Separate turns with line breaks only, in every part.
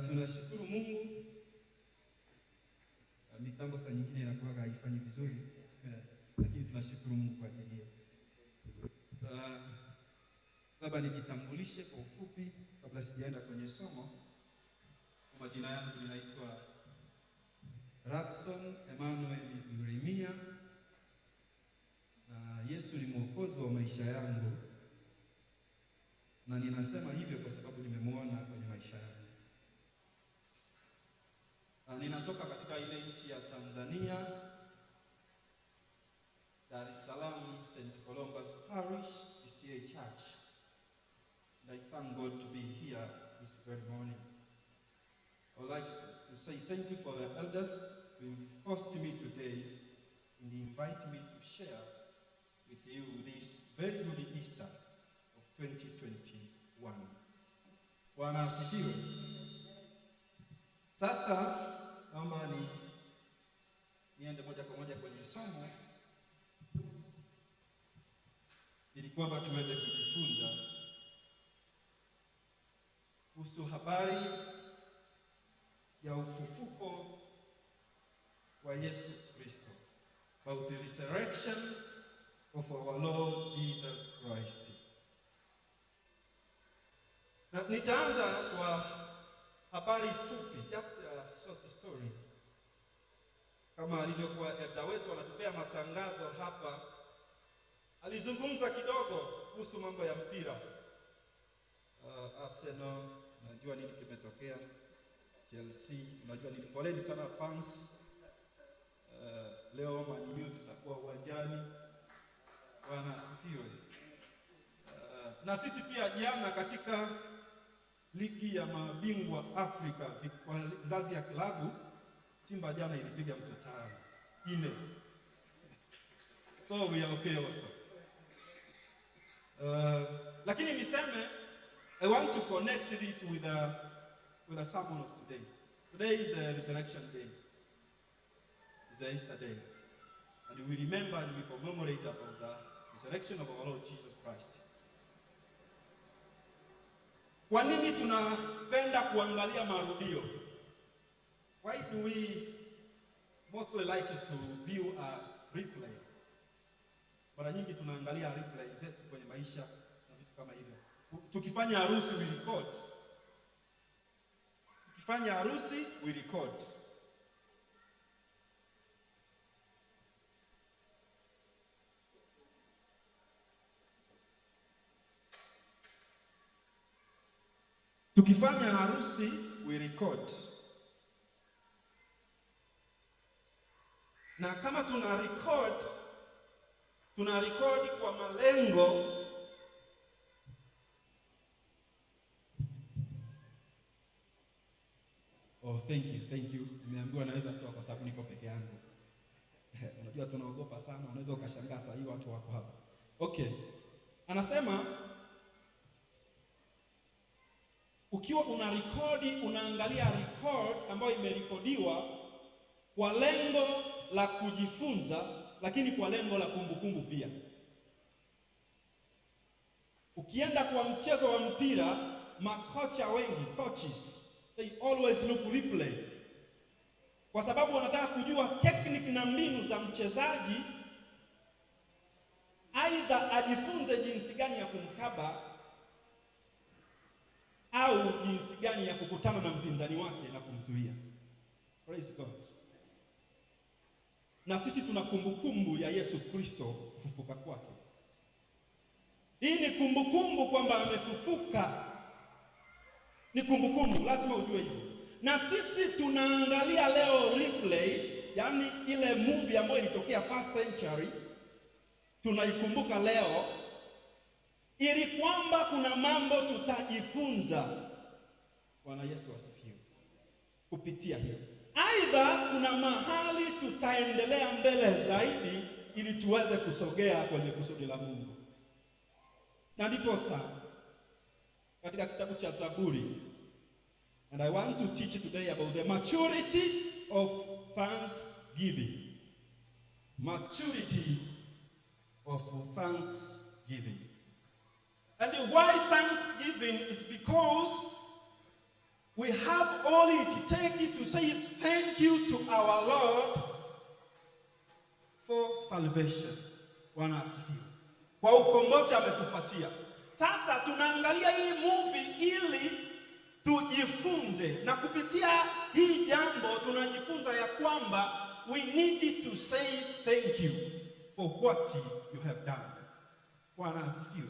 Tunashukuru Mungu. Mitambo saa nyingine inakuwa haifanyi vizuri, lakini tunashukuru Mungu kwa ajili hiyo. Labda nijitambulishe kwa ufupi kabla sijaenda kwenye somo. Kwa majina yangu ninaitwa Rabson Emmanuel Yeremia, na Yesu ni mwokozi wa maisha yangu, na ninasema hivyo kwa sababu nimemwona kwenye maisha yangu. Ninatoka katika ile nchi ya Tanzania, Dar es Salaam, St. Columbus Parish, PCA Church. And I thank God to be here this very morning. I would like to say thank you for the elders to host me today and invite me to share with you this very good Easter of 2021. Bwana asifiwe. Sasa naomba niende moja kwa moja kwenye somo ili kwamba tuweze kujifunza kuhusu habari ya ufufuko wa Yesu Kristo, about the resurrection of our Lord Jesus Christ. Na nitaanza kwa habari fupi, just a short story. Kama alivyokuwa Edda wetu anatupea matangazo hapa, alizungumza kidogo kuhusu mambo ya mpira. Arsenal, najua nini kimetokea. Chelsea, najua nini. Poleni sana fans. Leo Man U tutakuwa uwanjani. Bwana asifiwe. Na sisi pia jana katika ligi ya mabingwa Afrika kwa ngazi ya klabu, Simba jana ilipiga mtu 5-4. So we are okay also. Lakini niseme, I want to connect this with a sermon of today. Today is a resurrection day. It's a Easter day. And we remember and we commemorate about the resurrection of our Lord Jesus Christ. Kwa nini tunapenda kuangalia marudio? Why do we mostly like to view a replay? Mara nyingi tunaangalia replay zetu kwenye maisha na vitu kama hivyo. Tukifanya harusi we record. Tukifanya harusi we record. Tukifanya harusi we record. Na kama tuna record kwa malengo thank you. Nimeambiwa naweza toa kwa sababu niko peke yangu. Unajua tunaogopa sana, unaweza ukashangaa saa hii watu wako hapa. Okay. Anasema ukiwa unaangalia record ambayo imerekodiwa kwa lengo la kujifunza, lakini kwa lengo la kumbukumbu pia. Ukienda kwa mchezo wa mpira, makocha wengi, coaches, they always look replay, kwa sababu wanataka kujua technique na mbinu za mchezaji, aidha ajifunze jinsi gani ya kumkaba au jinsi gani ya kukutana na mpinzani wake na kumzuia. Praise God. Na sisi tuna kumbukumbu ya Yesu Kristo kufufuka kwake. Hii ni kumbukumbu kwamba amefufuka. Ni kumbukumbu, lazima ujue hivyo. Na sisi tunaangalia leo replay, yani ile movie ambayo ilitokea first century, tunaikumbuka leo ili kwamba kuna mambo tutajifunza. Bwana Yesu asifiwe. Kupitia hiyo, aidha kuna mahali tutaendelea mbele zaidi ili tuweze kusogea kwenye kusudi la Mungu. Na ndipo sasa katika kitabu cha Zaburi, and I want to teach today about the maturity of thanksgiving. Maturity of thanksgiving. And why thanksgiving is because we have all it takes to say thank you to our Lord for salvation. Bwana asifiwe. Kwa ukombozi ametupatia. Sasa tunaangalia hii movie ili tujifunze, na kupitia hii jambo tunajifunza ya kwamba we need to say thank you for what you have done. Bwana asifiwe.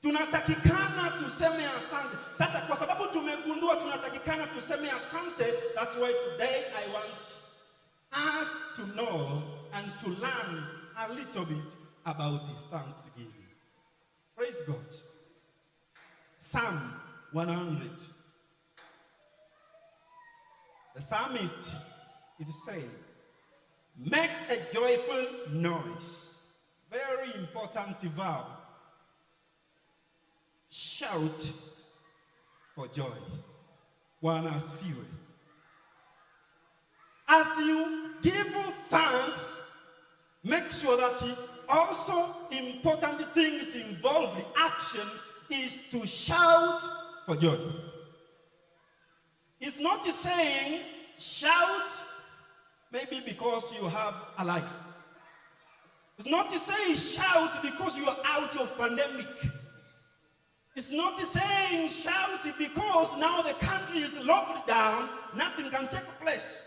Tunatakikana tuseme asante. Sasa kwa sababu tumegundua tunatakikana tuseme asante, that's why today I want us to know and to learn a little bit about thanksgiving. Praise God. Psalm 100. The psalmist is saying, make a joyful noise. Very important verb. Shout for joy. Bwana asifiwe. As you give thanks, make sure that also important things involved in action is to shout for joy. It's not saying shout maybe because you have a life. It's not saying shout because you are out of pandemic. It's not saying shout because now the country is locked down, nothing can take place.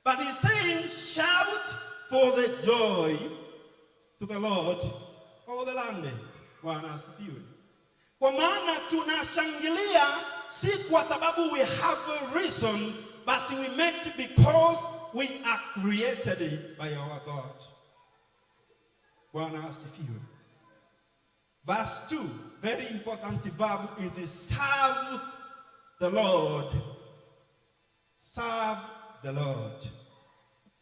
But it's saying shout for the joy to the Lord all the land. Bwana asifiwe. Kwa maana tunashangilia si kwa sababu we have a reason, but we make it because we are created by our God. Bwana asifiwe. Verse 2, very important verb is serve the Lord. Serve the Lord.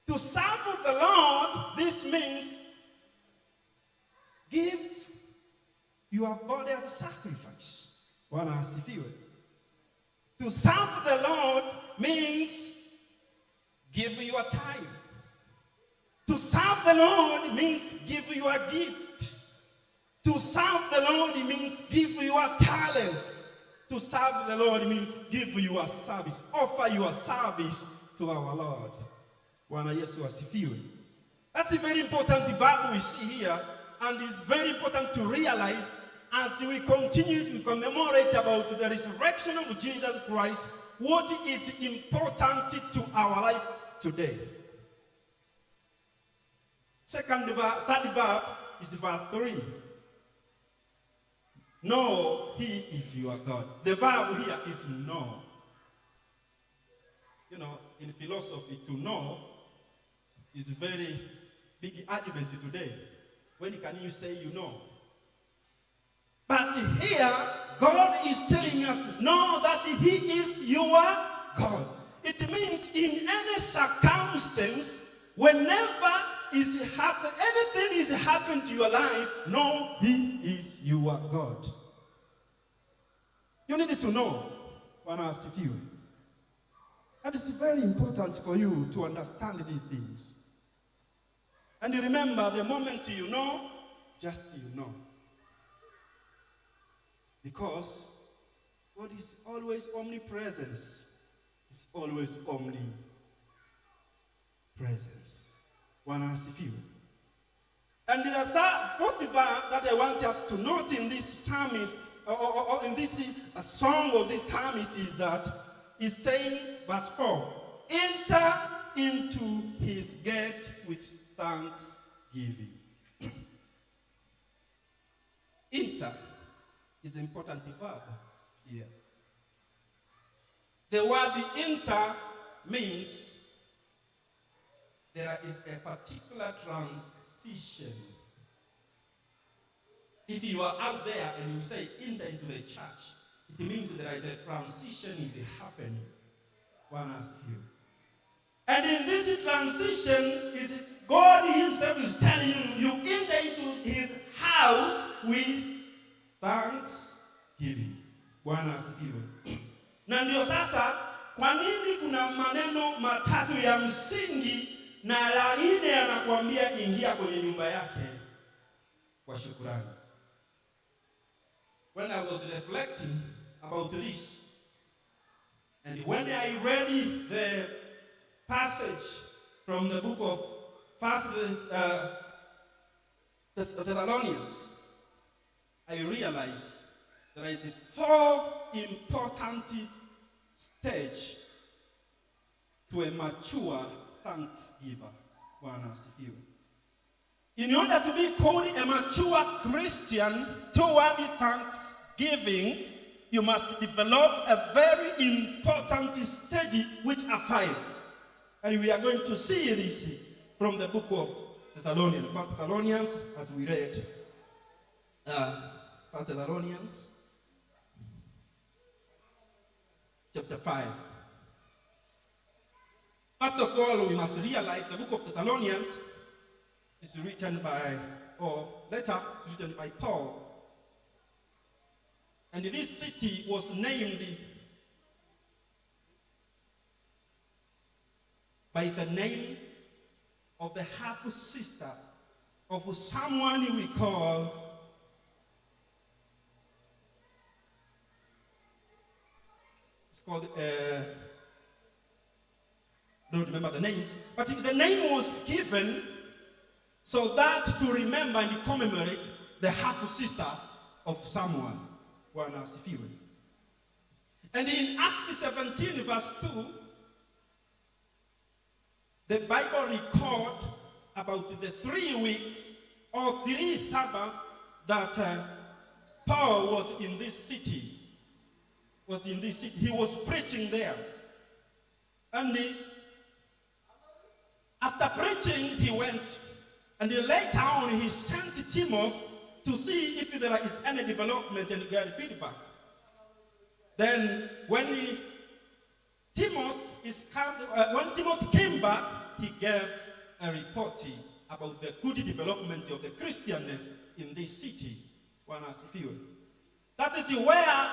To serve the Lord, this means give your body as a sacrifice. Bwana asifiwe. To serve the Lord means give your time. To serve the Lord means give your gift. To serve the Lord means give your talent. To serve the Lord means give your service. Offer your service to our Lord. Bwana Yesu asifiwe. That's a very important verb we see here, and it's very important to realize as we continue to commemorate about the resurrection of Jesus Christ, what is important to our life today. Third verb is verse 3. Know he is your God. The verb here is know. You know, in philosophy, to know is a very big argument today. When can you say you know? But here, God is telling us, know that he is your God. It means in any circumstance, whenever anything is happening to your life, know he is your God. You need to know. Bwana asifiwe. And it's very important for you to understand these things. And you remember, the moment you know, just you know. Because God is always omnipresence. It's always omnipresence. Bwana asifiwe. And the fourth verb that I want us to note in this psalmist, or in this song of this psalmist, is that he's saying, verse 4, enter into his gate with thanksgiving. Enter is an important verb here. The word enter means there is a particular transition. If you are out there and you say enter into the church, it means there is a transition is happening. One asks you. And in this transition is God himself is telling you, you enter into his house with thanksgiving. Bwana asifiwe. Na ndio sasa, kwa nini kuna maneno matatu ya msingi na la nne anakuambia ingia kwenye nyumba yake kwa shukrani? When I was reflecting about this, and when I read the passage from the book of First Thessalonians, I realized there is 4 important stages to a mature thanksgiver. Bwana asifiwe. In order to be called a mature Christian toward thanksgiving, you must develop a very important stage, which are 5. And we are going to see this from the book of Thessalonians. First Thessalonians, as we read. First Thessalonians, chapter 5. First of all, we must realize the book of Thessalonians is written by, or letter is written by Paul. And this city was named by the name of the half-sister of someone we call don't remember the names, but the name was given so that to remember and commemorate the half-sister of someone. Bwana asifiwe. And in Acts 17 verse 2, the Bible records about the 3 weeks or 3 Sabbaths that Paul was in this city. He was preaching there. And after preaching, he went. And later on, he sent Timothy to see if there is any development and get feedback. Then when Timothy came back, he gave a report about the good development of the Christian in this city. That is where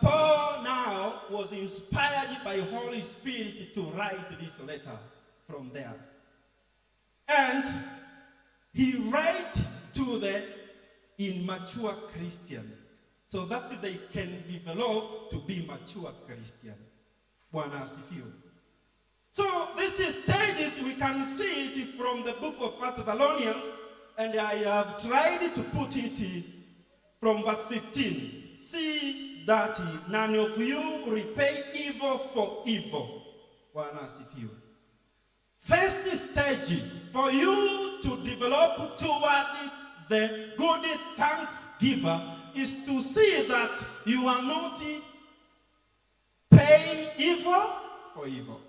Paul now was inspired by Holy Spirit to write this letter from there. And he write to the immature Christian so that they can develop to be mature Christian. Bwana asifiwe. So this is stages, we can see it from the book of First Thessalonians, and I have tried to put it from verse 15. See that none of you repay evil for evil. Bwana asifiwe. First stage for you to develop toward the good thanksgiver is to see that you are not paying evil for evil.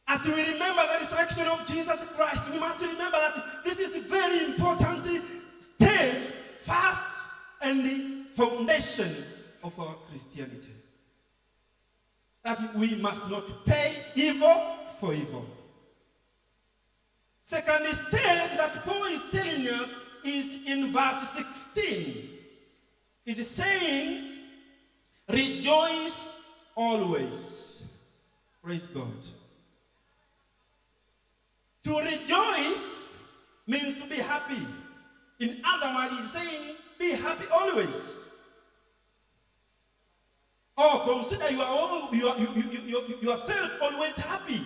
As we remember the resurrection of Jesus Christ, we must remember that this is a very important stage, first and the foundation of our Christianity. That we must not pay evil for evil. Second stage that Paul is telling us is in verse 16. He's saying, rejoice always. Praise God. To rejoice means to be happy. In other words, he's saying, be happy always. Or consider yourself always happy.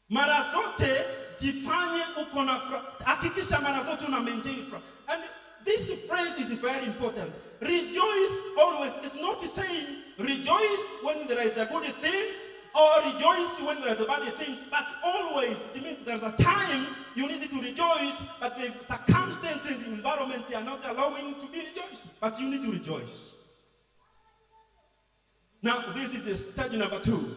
Mara zote jifanye uko na furaha. Hakikisha mara zote una maintain furaha. And this phrase is very important. Rejoice always. It's not saying rejoice when there is a good things or rejoice when there is a bad things, but always. It means there's a time you need to rejoice, but the circumstances and the environment are not allowing you to be rejoiced. But you need to rejoice. Now, this is stage number 2.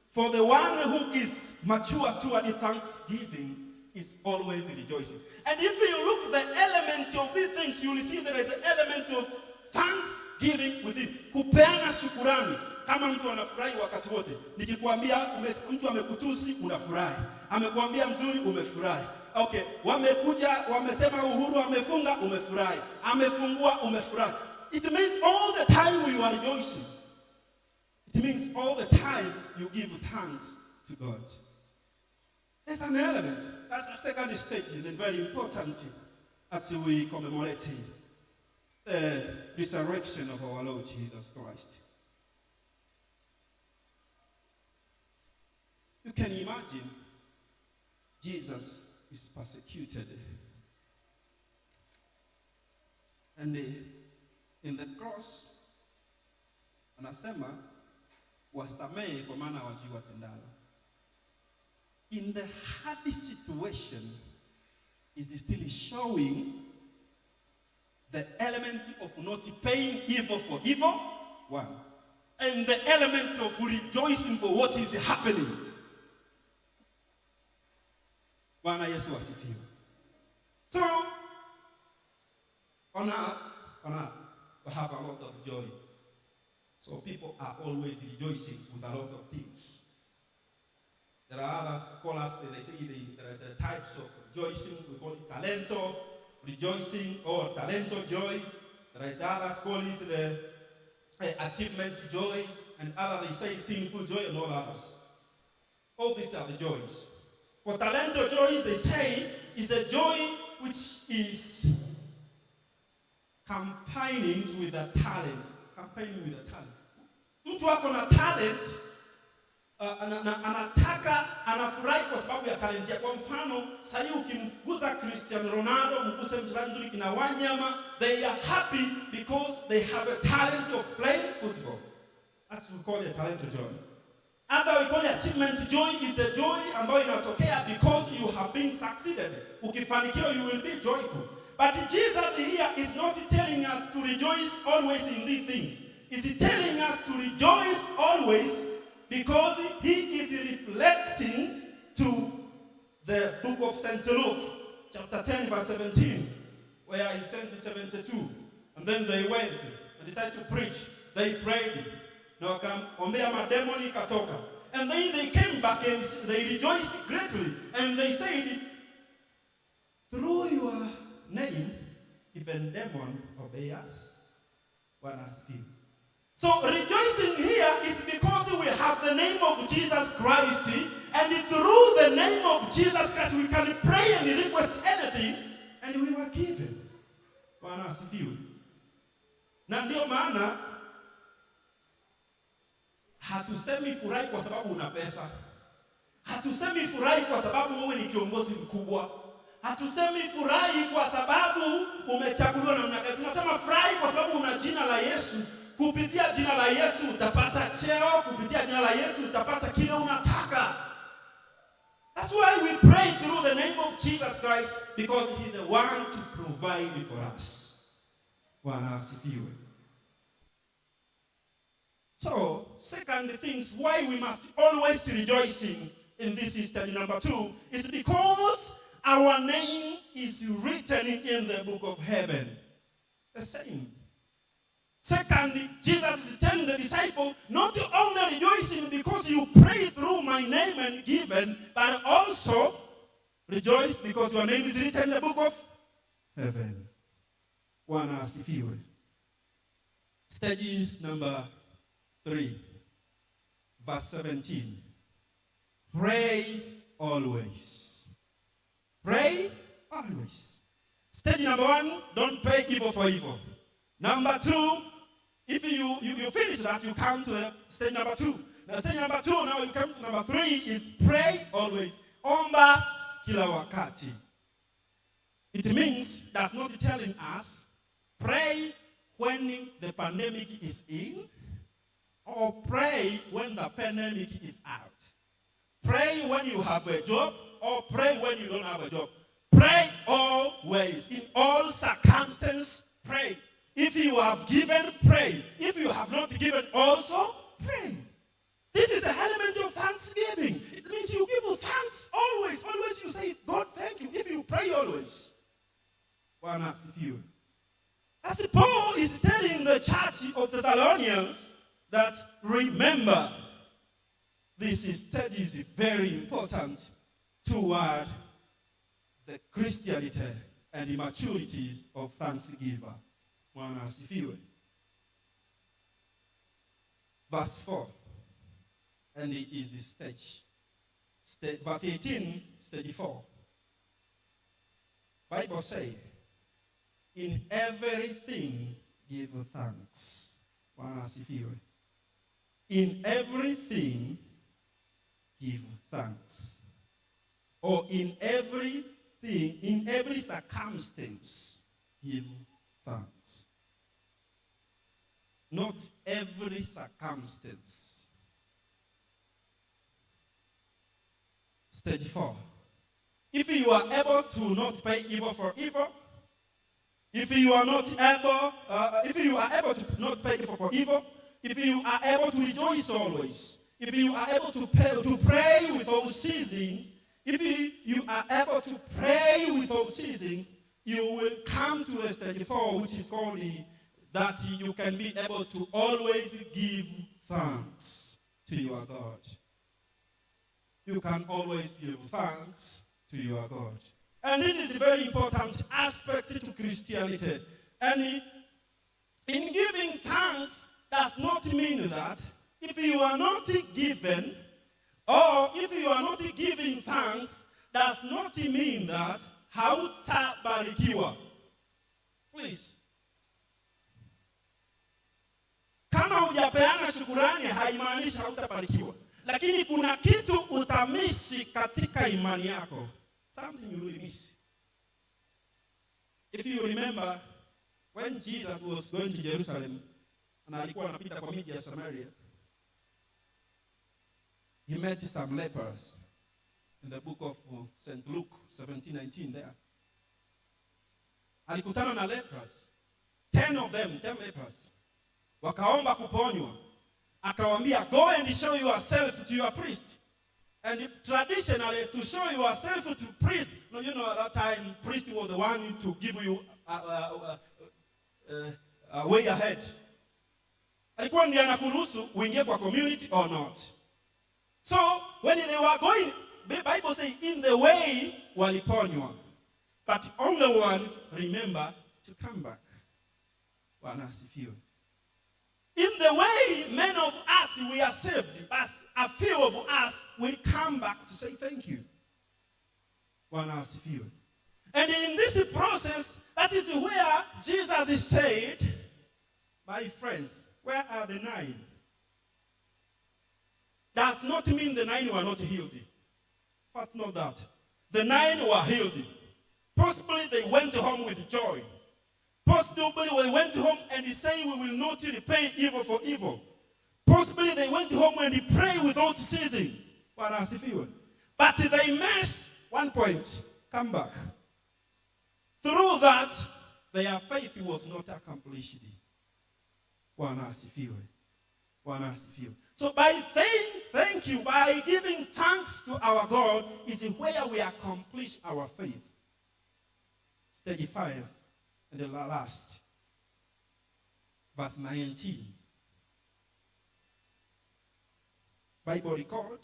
For the one who is mature toward thanksgiving is always rejoicing. And if you look at the element of these things, you will see there is an element of thanksgiving within. Kupeana shukurani. kama mtu anafurahi wakati wote. Nikikwambia mtu amekutusi unafurahi. Amekuambia mzuri umefurahi. Okay, wamekuja wamesema uhuru amefunga umefurahi. Amefungua umefurahi. It means all the time you are rejoicing. It means all the time you give thanks to God. There's an element. That's the second stage and very important as we commemorate the resurrection of our Lord Jesus Christ. You can imagine Jesus is persecuted. And in the cross, anasema wasamehe kwa maana hawajui watendalo. In the hard situation, is still showing the element of not paying evil for evil, one, and the element of rejoicing for what is happening. Bwana Yesu asifiwe. So, on earth, we have a lot of joy. So people are always rejoicing with a lot of things. There are other scholars, they say there is a types of rejoicing. We call it talento, rejoicing, or talento joy. There is others call it the achievement joys, and others they say sinful joy, and all others. All these are the joys. For talento joys, they say, is a joy which is campaigning with a talent. Campaigning with a talent. Mtu ako na talent, anataka, anafurahi kwa sababu ya talenti. Kwa mfano, sasa ukimguza Cristiano Ronaldo, mguse mchezaji mzuri kina Wanyama, they are happy because they have a talent of playing football. That's what we call a talent joy. Other we call it achievement joy is the joy ambayo inatokea because you have been succeeded. Ukifanikiwa, you will be joyful. But Jesus here is not telling us to rejoice always in these things. He's telling us to rejoice always because he is reflecting to the book of St. Luke, chapter 10, verse 17, where he sent the 72. And then they went and decided to preach. They prayed. And then they came back and they rejoiced greatly. And they said, through your name, even demon obey us. So rejoicing here is because we have the name of Jesus Christ, and through the name of Jesus Christ we can pray and request anything, and we were given. Na ndio maana hatusemi furahi kwa sababu una pesa. Hatusemi furahi kwa sababu wewe ni kiongozi mkubwa. Hatusemi furahi kwa sababu umechaguliwa na mnaka. Tunasema furahi kwa sababu una jina la Yesu. Kupitia jina la Yesu utapata cheo, kupitia jina la Yesu utapata kile unataka. That's why we pray through the name of Jesus Christ, because he's the one to provide for us. Bwana asifiwe. So, second things why we must always rejoicing in this study number 2 is because our name is written in the book of heaven. The same. Second, Jesus is telling the disciple not to only rejoicing because you pray through my name and given, but also rejoice because your name is written in the book of heaven. Bwana asifiwe. Study number 3, verse 17. Pray always. Pray always. Stage number 1, don't pay evil for evil. Number 2, if you finish that, you come to the stage number 2. Now stage number 2, now you come to number 3 is pray always. Omba kila wakati. It means, that's not telling us, pray when the pandemic is in, or pray when the pandemic is out. Pray when you have a job, or pray when you don't have a job. Pray always. In all circumstances, pray. If you have given, pray. If you have not given, also pray. This is the element of thanksgiving. It means you give thanks always. Always you say, God, thank you. If you pray always. Bwana asifiwe. As Paul is telling the church of the Thessalonians, that remember, this stage is very important toward the Christianity and the maturities of thanksgiver. Bwana asifiwe. Verse 4, and it is the stage. Verse 18, stage 4. Bible says, in everything give thanks. Bwana asifiwe. In everything give thanks. Or in everything, in every circumstance, give thanks. Not every circumstance. Stage 4. If you are able to not pay evil for evil, if you are able to not pay evil for evil, if you are able to rejoice always, if you are able to pray with all seasons, if you are able to pray with all seasons, you will come to a stage 4, which is called that you can be able to always give thanks to your God. You can always give thanks to your God. And this is a very important aspect to Christianity. And in giving thanks does not mean that if you are not given, or if you are not giving thanks, does not mean that hautabarikiwa. Please. Kama hujapeana shukurani haimaanishi hautabarikiwa. Lakini kuna kitu utamisi katika imani yako. Something you really miss. If you remember, when Jesus was going to Jerusalem, na alikuwa anapita kwa miji ya Samaria, he met some lepers in the book of St. Luke 17:19 there. Alikutana na lepers, 10 lepers. Wakaomba kuponywa. Akawaambia, go and show yourself to your priest. And traditionally, to show yourself to priest, at that time, priest was the one to give you a way ahead. Alikuwa ndiye anakuruhusu uingie kwa community or not. So, when they were going, the Bible says, in the way, waliponywa. But only one, remember, to come back. Bwana asifiwe. In the way, many of us, we are saved, but a few of us will come back to say thank you. Bwana asifiwe. And in this process, that is where Jesus said, my friends, where are the 9? Does not mean the 9 were not healed. But not that. The 9 were healed. Possibly they went home with joy. Possibly they went home and they say we will not repay evil for evil. Possibly they went home and they prayed without ceasing. But they missed one point. Come back. Through that, their faith was not accomplished. So by thank you, by giving thanks to our God is where we accomplish our faith. Stage 5. And the last, verse 19. Bible record,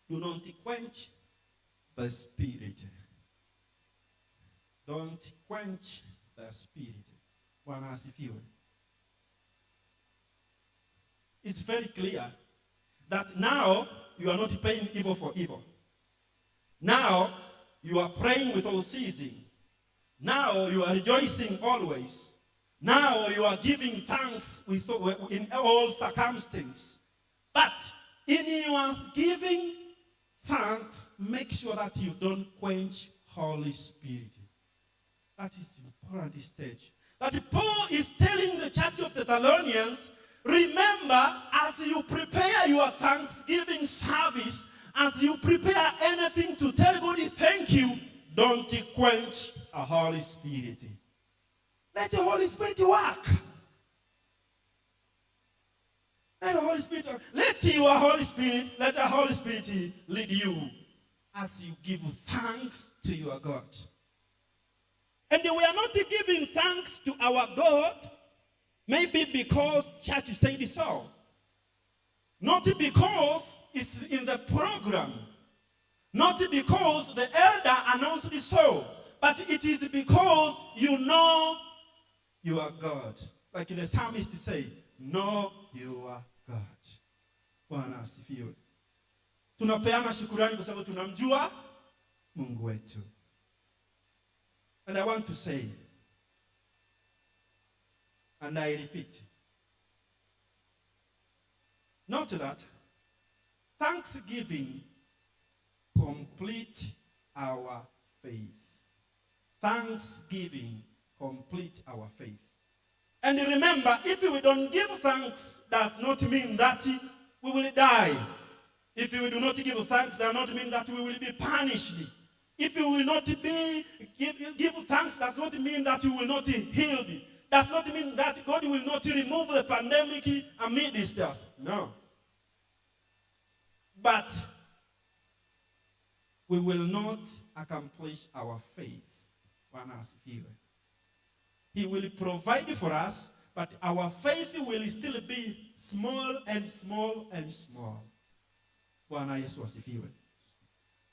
do not quench the spirit. Don't quench the spirit. Bwana asifiwe. It's very clear that now you are not paying evil for evil. Now you are praying without ceasing. Now you are rejoicing always. Now you are giving thanks in all circumstances. But in your giving thanks, make sure that you don't quench Holy Spirit. That is important stage. That Paul is telling the church of the Thessalonians, remember, as you prepare your thanksgiving service, as you prepare anything to tell God thank you, don't quench a Holy Spirit. Let the Holy Spirit work. Let the Holy Spirit work. Let the Holy Spirit lead you as you give thanks to your God. And we are not giving thanks to our God, maybe because church said so. Not because it's in the program. Not because the elder announced it so. But it is because you know you are God. Like the psalmist say, know you are God. Bwana asifiwe. Tunapeana shukurani kwa sababu tunamjua Mungu wetu. And I want to say, and I repeat, note that thanksgiving complete our faith. Thanksgiving complete our faith. And remember, if we don't give thanks, does not mean that we will die. If we do not give thanks, does not mean that we will be punished. If you will not give thanks, does not mean that you will not be healed. Does not mean that God will not remove the pandemic amidst us. No. But we will not accomplish our faith. He will provide for us, but our faith will still be small and small and small.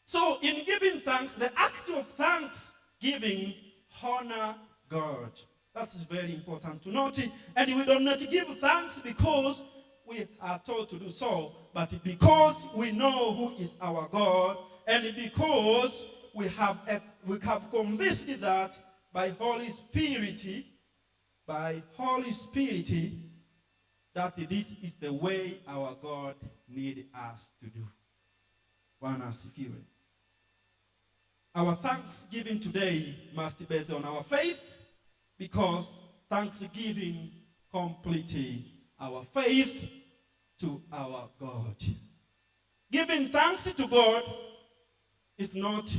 So in giving thanks, the act of thanksgiving honor God. That is very important to note. And we do not give thanks because we are told to do so, but because we know who is our God, and because we have convinced that by Holy Spirit, that this is the way our God needs us to do. Our thanksgiving today must be based on our faith, because thanksgiving completes our faith to our God. Giving thanks to God is not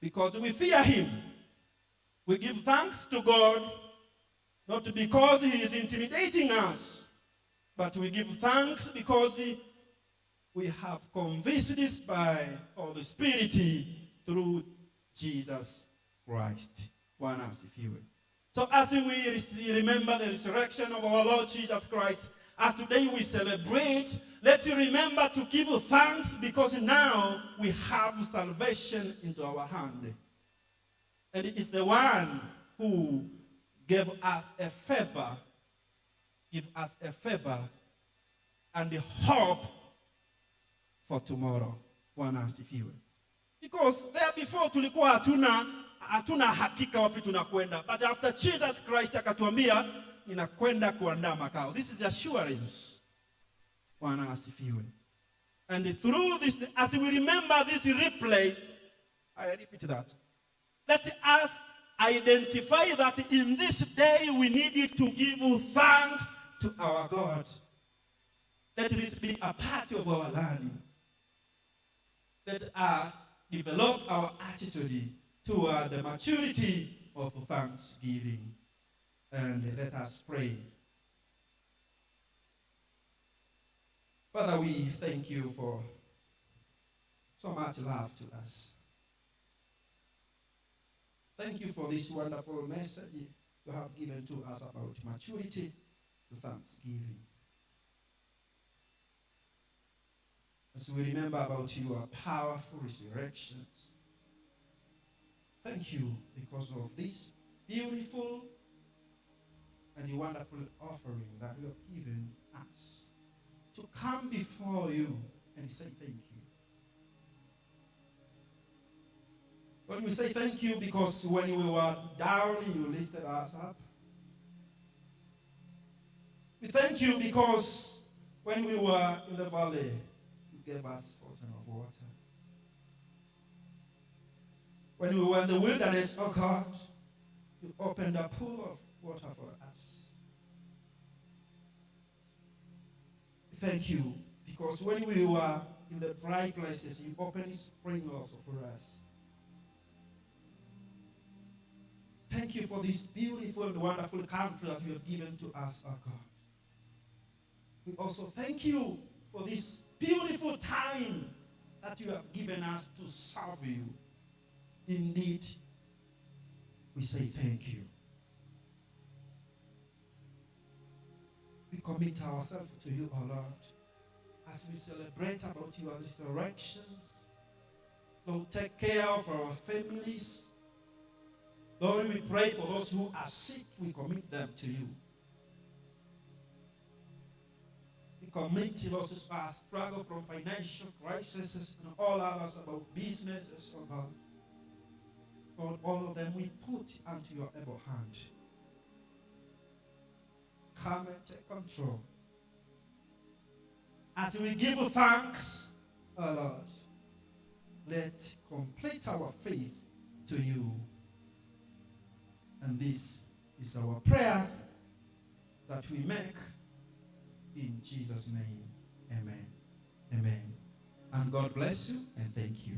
because we fear him. We give thanks to God not because he is intimidating us, but we give thanks because we have convinced this by Holy Spirit through Jesus Christ. So as we remember the resurrection of our Lord Jesus Christ, as today we celebrate, let's remember to give thanks because now we have salvation into our hand. And it is the one who gave us a favor, and the hope for tomorrow. Because there before tulikuwa hatuna hakika wapi tunakwenda, but after Jesus Christ akatuambia ninakwenda kuandaa makao. This is assurance. And through this, as we remember this replay, I repeat that. Let us identify that in this day we need to give thanks to our God. Let this be a part of our learning. Let us develop our attitude toward the maturity of thanksgiving. And let us pray. Father, we thank you for so much love to us. Thank you for this wonderful message you have given to us about maturity to thanksgiving. As we remember about your powerful resurrections, thank you because of this beautiful and wonderful offering that you have given us to come before you and say thank you. When we say thank you, because when we were down, you lifted us up. We thank you because when we were in the valley, you gave us fountain of water. When we were in the wilderness, oh God, you opened a pool of water for us. We thank you because when we were in the dry places, you opened a spring also for us. Thank you for this beautiful and wonderful country that you have given to us, oh God. We also thank you for this beautiful time that you have given us to serve you. Indeed, we say thank you. We commit ourselves to you, O Lord.
as we celebrate about your resurrections. Lord, take care of our families. Lord, we pray for those who are sick. We commit them to you. We commit those who are struggling from financial crises and all others about businesses, oh God. Lord, all of them we put unto your able hand. Come and take control. As we give you thanks, oh Lord, let complete our faith to you. And this is our prayer that we make in Jesus' name. Amen. Amen. And God bless you and thank you.